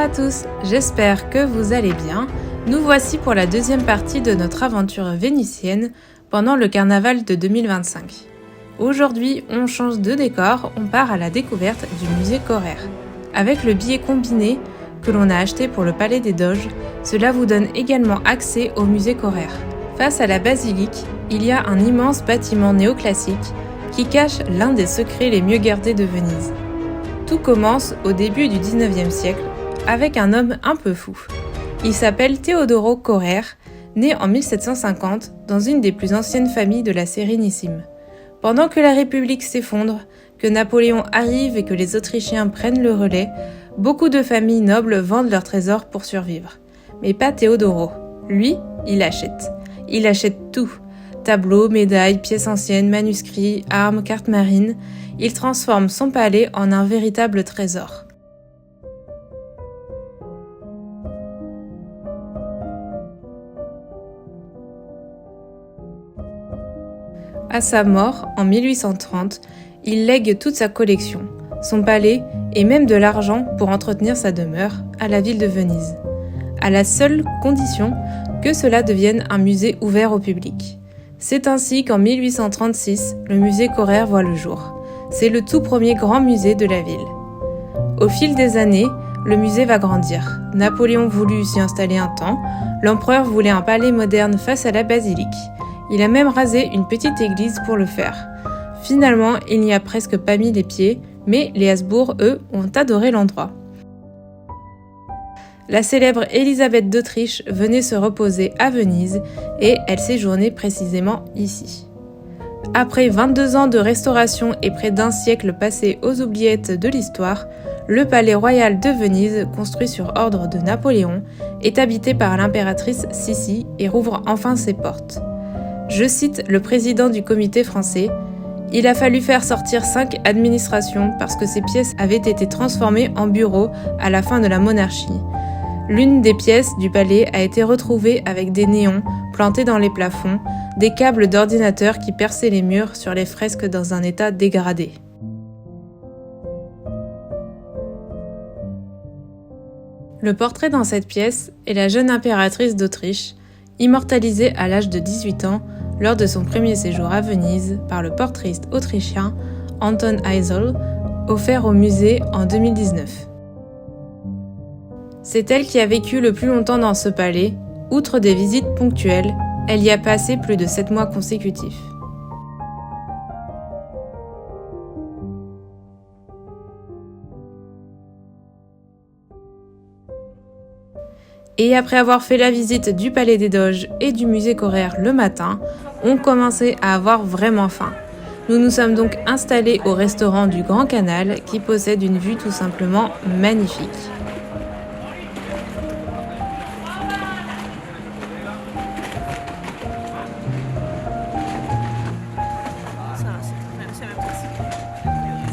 à tous, j'espère que vous allez bien. Nous voici pour la deuxième partie de notre aventure vénitienne pendant le carnaval de 2025. Aujourd'hui, on change de décor, on part à la découverte du musée Correr. Avec le billet combiné que l'on a acheté pour le Palais des Doges, cela vous donne également accès au musée Correr. Face à la basilique, il y a un immense bâtiment néoclassique qui cache l'un des secrets les mieux gardés de Venise. Tout commence au début du 19e siècle avec un homme un peu fou. Il s'appelle Teodoro Correr, né en 1750 dans une des plus anciennes familles de la Sérénissime. Pendant que la République s'effondre, que Napoléon arrive et que les Autrichiens prennent le relais, beaucoup de familles nobles vendent leurs trésors pour survivre. Mais pas Teodoro. Lui, il achète. Il achète tout. Tableaux, médailles, pièces anciennes, manuscrits, armes, cartes marines. Il transforme son palais en un véritable trésor. À sa mort, en 1830, il lègue toute sa collection, son palais et même de l'argent pour entretenir sa demeure à la ville de Venise, à la seule condition que cela devienne un musée ouvert au public. C'est ainsi qu'en 1836, le musée Correr voit le jour. C'est le tout premier grand musée de la ville. Au fil des années, le musée va grandir. Napoléon voulut s'y installer un temps, l'empereur voulait un palais moderne face à la basilique. Il a même rasé une petite église pour le faire. Finalement, il n'y a presque pas mis les pieds, mais les Habsbourg, eux, ont adoré l'endroit. La célèbre Élisabeth d'Autriche venait se reposer à Venise et elle séjournait précisément ici. Après 22 ans de restauration et près d'un siècle passé aux oubliettes de l'histoire, le palais royal de Venise, construit sur ordre de Napoléon, est habité par l'impératrice Sissi et rouvre enfin ses portes. Je cite le président du comité français, « Il a fallu faire sortir 5 administrations parce que ces pièces avaient été transformées en bureaux à la fin de la monarchie. L'une des pièces du palais a été retrouvée avec des néons plantés dans les plafonds, des câbles d'ordinateur qui perçaient les murs sur les fresques dans un état dégradé. » Le portrait dans cette pièce est la jeune impératrice d'Autriche, immortalisée à l'âge de 18 ans lors de son premier séjour à Venise par le portraitiste autrichien Anton Eisel, offert au musée en 2019. C'est elle qui a vécu le plus longtemps dans ce palais. Outre des visites ponctuelles, elle y a passé plus de 7 mois consécutifs. Et après avoir fait la visite du Palais des Doges et du musée Correr le matin, on commençait à avoir vraiment faim. Nous nous sommes donc installés au restaurant du Grand Canal qui possède une vue tout simplement magnifique.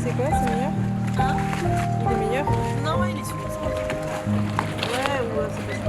C'est quoi, c'est meilleur ? Hein? Il est meilleur ? Non, il est super simple. Ouais, ou ça peut être...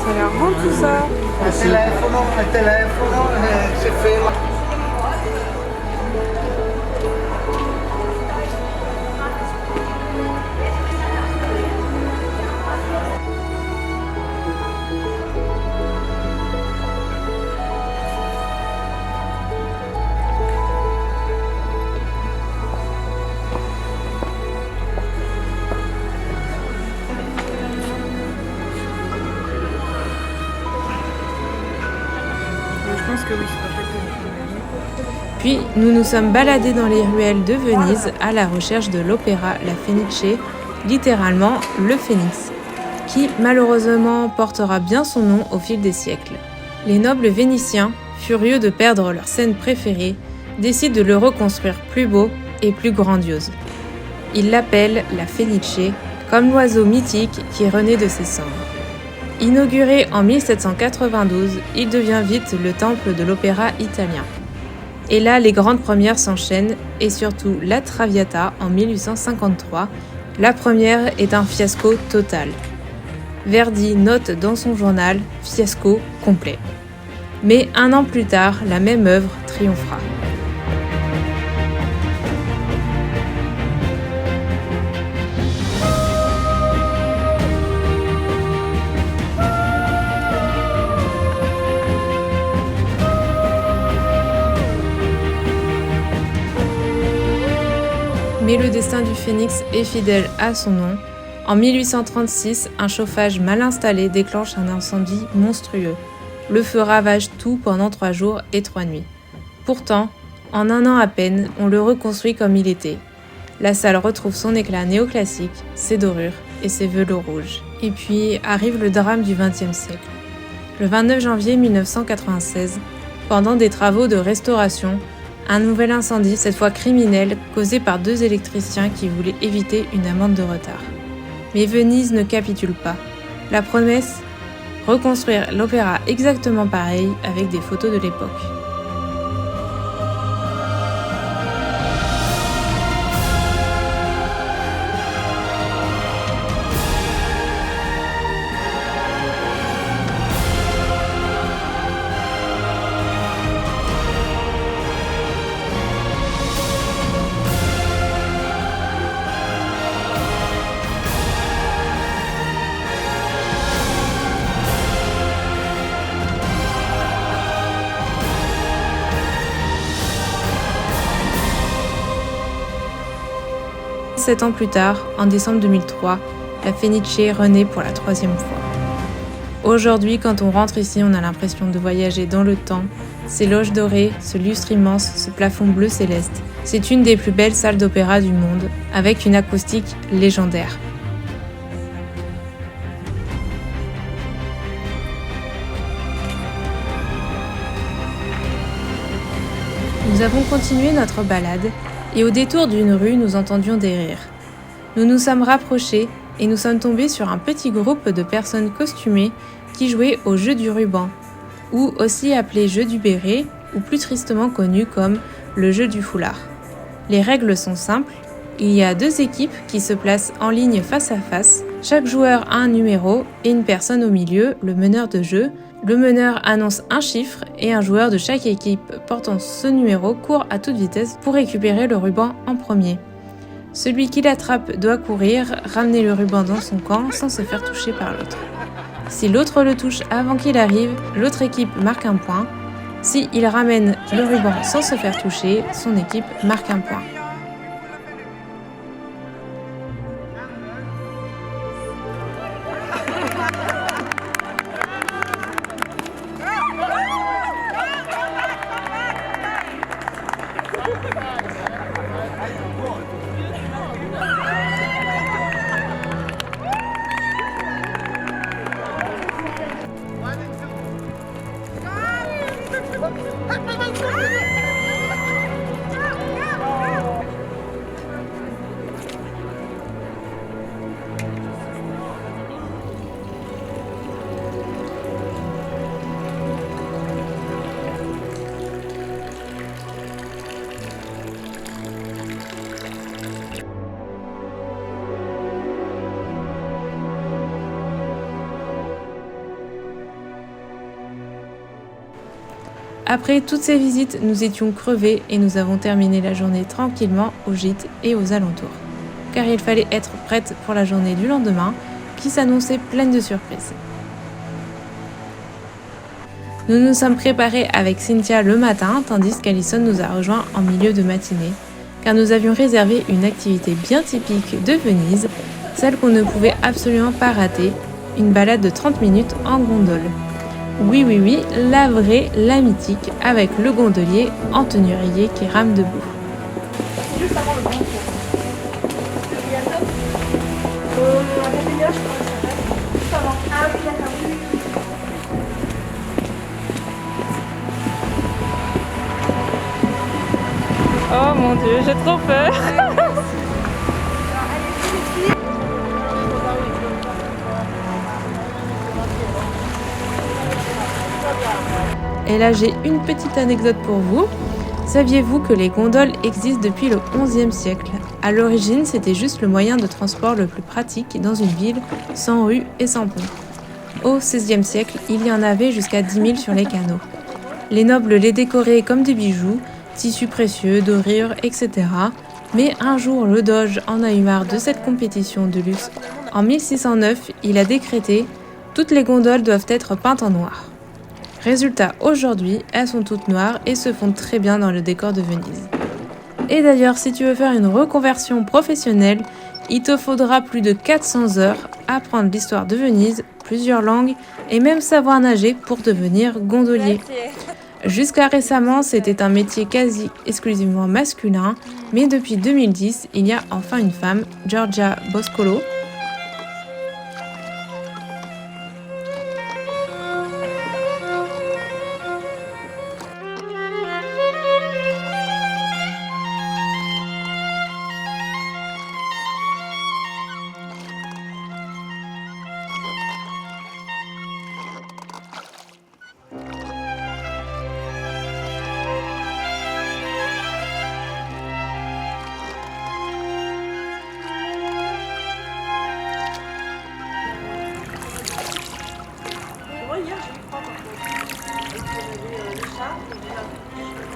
Ça a l'air bon tout ça. Il telefono, si ferma. Je pense que oui, c'est pas Puis nous nous sommes baladés dans les ruelles de Venise à la recherche de l'opéra La Fenice, littéralement le phénix, qui malheureusement portera bien son nom au fil des siècles. Les nobles vénitiens, furieux de perdre leur scène préférée, décident de le reconstruire plus beau et plus grandiose. Ils l'appellent la Fenice, comme l'oiseau mythique qui renaît de ses cendres. Inauguré en 1792, il devient vite le temple de l'opéra italien. Et là, les grandes premières s'enchaînent, et surtout la Traviata en 1853. La première est un fiasco total. Verdi note dans son journal « fiasco complet ». Mais un an plus tard, la même œuvre triomphera. Mais le destin du phénix est fidèle à son nom. En 1836, un chauffage mal installé déclenche un incendie monstrueux. Le feu ravage tout pendant 3 jours et 3 nuits. Pourtant, en un an à peine, on le reconstruit comme il était. La salle retrouve son éclat néoclassique, ses dorures et ses velours rouges. Et puis arrive le drame du XXe siècle. Le 29 janvier 1996, pendant des travaux de restauration, un nouvel incendie, cette fois criminel, causé par 2 électriciens qui voulaient éviter une amende de retard. Mais Venise ne capitule pas. La promesse ? Reconstruire l'opéra exactement pareil avec des photos de l'époque. Sept ans plus tard, en décembre 2003, la Fenice renaît pour la 3e fois. Aujourd'hui, quand on rentre ici, on a l'impression de voyager dans le temps. Ces loges dorées, ce lustre immense, ce plafond bleu céleste. C'est une des plus belles salles d'opéra du monde, avec une acoustique légendaire. Nous avons continué notre balade, et au détour d'une rue, nous entendions des rires. Nous nous sommes rapprochés et nous sommes tombés sur un petit groupe de personnes costumées qui jouaient au jeu du ruban, ou aussi appelé jeu du béret, ou plus tristement connu comme le jeu du foulard. Les règles sont simples, il y a 2 équipes qui se placent en ligne face à face, chaque joueur a un numéro et une personne au milieu, le meneur de jeu. Le meneur annonce un chiffre et un joueur de chaque équipe portant ce numéro court à toute vitesse pour récupérer le ruban en premier. Celui qui l'attrape doit courir, ramener le ruban dans son camp sans se faire toucher par l'autre. Si l'autre le touche avant qu'il arrive, l'autre équipe marque un point. Si il ramène le ruban sans se faire toucher, son équipe marque un point. Après toutes ces visites, nous étions crevés et nous avons terminé la journée tranquillement au gîte et aux alentours. Car il fallait être prête pour la journée du lendemain qui s'annonçait pleine de surprises. Nous nous sommes préparés avec Cynthia le matin, tandis qu'Alison nous a rejoints en milieu de matinée, car nous avions réservé une activité bien typique de Venise, celle qu'on ne pouvait absolument pas rater, une balade de 30 minutes en gondole. Oui, oui, oui, la vraie, la mythique, avec le gondolier en tenue rayée qui rame debout. Juste avant le grand tour. Le bientôt la Capella, je crois que ça s'appelle. Juste avant. Ah oui, d'accord. Oh mon dieu, j'ai trop peur. Et là, j'ai une petite anecdote pour vous. Saviez-vous que les gondoles existent depuis le XIe siècle? À l'origine, c'était juste le moyen de transport le plus pratique dans une ville, sans rue et sans pont. Au XVIe siècle, il y en avait jusqu'à 10 000 sur les canaux. Les nobles les décoraient comme des bijoux, tissus précieux, dorures, etc. Mais un jour, le Doge en a eu marre de cette compétition de luxe. En 1609, il a décrété « Toutes les gondoles doivent être peintes en noir ». Résultat, aujourd'hui, elles sont toutes noires et se fondent très bien dans le décor de Venise. Et d'ailleurs, si tu veux faire une reconversion professionnelle, il te faudra plus de 400 heures, apprendre l'histoire de Venise, plusieurs langues et même savoir nager pour devenir gondolier. Jusqu'à récemment, c'était un métier quasi exclusivement masculin, mais depuis 2010, il y a enfin une femme, Giorgia Boscolo. Hier, j'ai eu froid par contre. Et puis, il y avait l'écharpe, et puis là, ah, ok.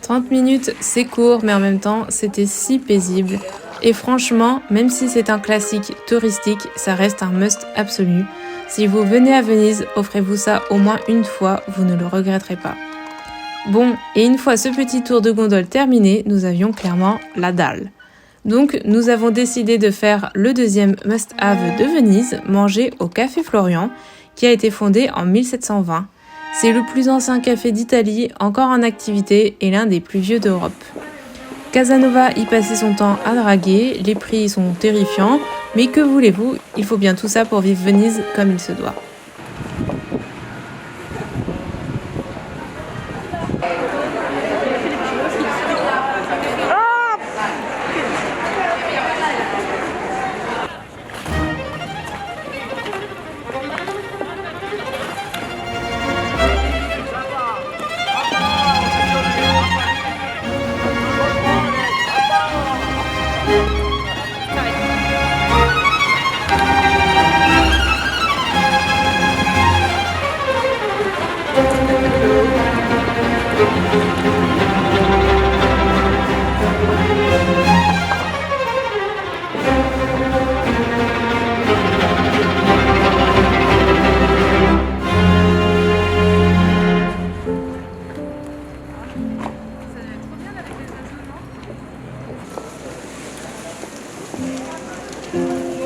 30 minutes, c'est court, mais en même temps, c'était si paisible. Et franchement, même si c'est un classique touristique, ça reste un must absolu. Si vous venez à Venise, offrez-vous ça au moins une fois, vous ne le regretterez pas. Bon, et une fois ce petit tour de gondole terminé, nous avions clairement la dalle. Donc, nous avons décidé de faire le deuxième must-have de Venise, manger au Café Florian, qui a été fondé en 1720. C'est le plus ancien café d'Italie, encore en activité et l'un des plus vieux d'Europe. Casanova y passait son temps à draguer, les prix sont terrifiants, mais que voulez-vous, il faut bien tout ça pour vivre Venise comme il se doit.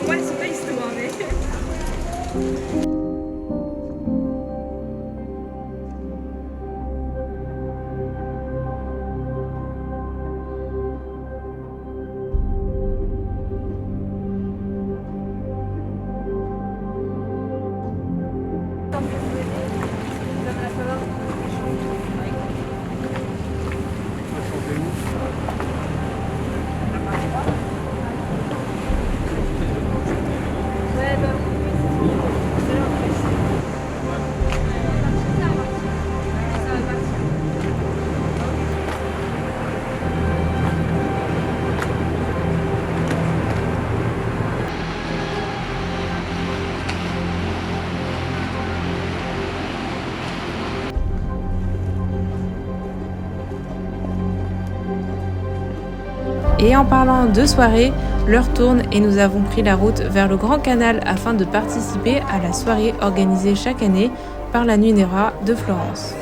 Ouais, c'est pas histoire, mais... Et en parlant de soirée, l'heure tourne et nous avons pris la route vers le Grand Canal afin de participer à la soirée organisée chaque année par la Nuit Nera de Florence.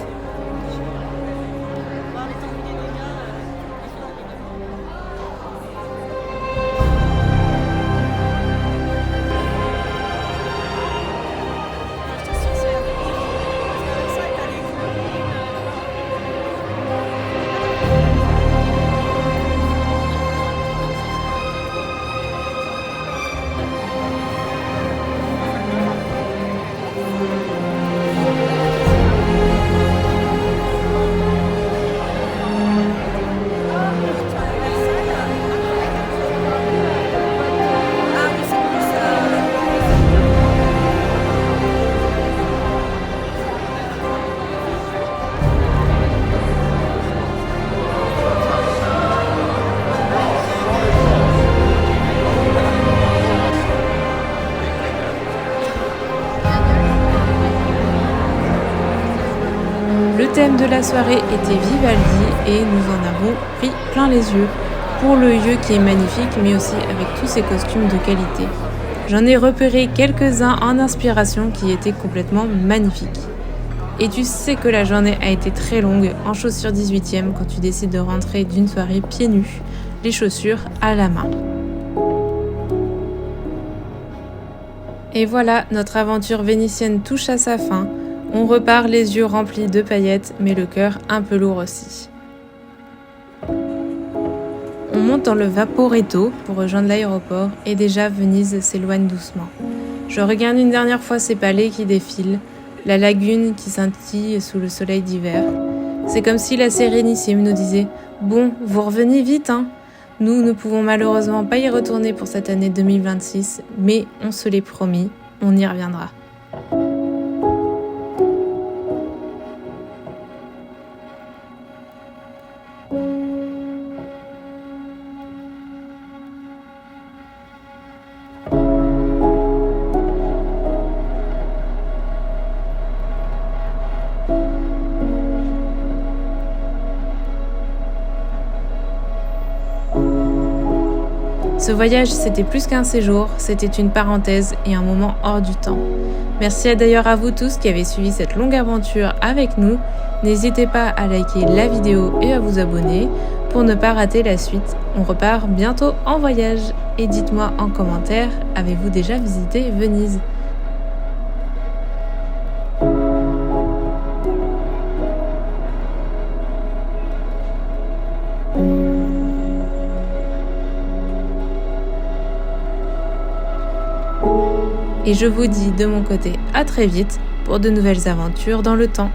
Le thème de la soirée était Vivaldi et nous en avons pris plein les yeux pour le lieu qui est magnifique mais aussi avec tous ces costumes de qualité. J'en ai repéré quelques-uns en inspiration qui étaient complètement magnifiques. Et tu sais que la journée a été très longue en chaussures 18e quand tu décides de rentrer d'une soirée pieds nus, les chaussures à la main. Et voilà, notre aventure vénitienne touche à sa fin. On repart les yeux remplis de paillettes, mais le cœur un peu lourd aussi. On monte dans le Vaporetto pour rejoindre l'aéroport et déjà Venise s'éloigne doucement. Je regarde une dernière fois ces palais qui défilent, la lagune qui scintille sous le soleil d'hiver. C'est comme si la Sérénissime nous disait « Bon, vous revenez vite, hein !» Nous ne pouvons malheureusement pas y retourner pour cette année 2026, mais on se l'est promis, on y reviendra. Ce voyage, c'était plus qu'un séjour, c'était une parenthèse et un moment hors du temps. Merci d'ailleurs à vous tous qui avez suivi cette longue aventure avec nous. N'hésitez pas à liker la vidéo et à vous abonner pour ne pas rater la suite. On repart bientôt en voyage. Et dites-moi en commentaire, avez-vous déjà visité Venise ? Et je vous dis de mon côté à très vite pour de nouvelles aventures dans le temps.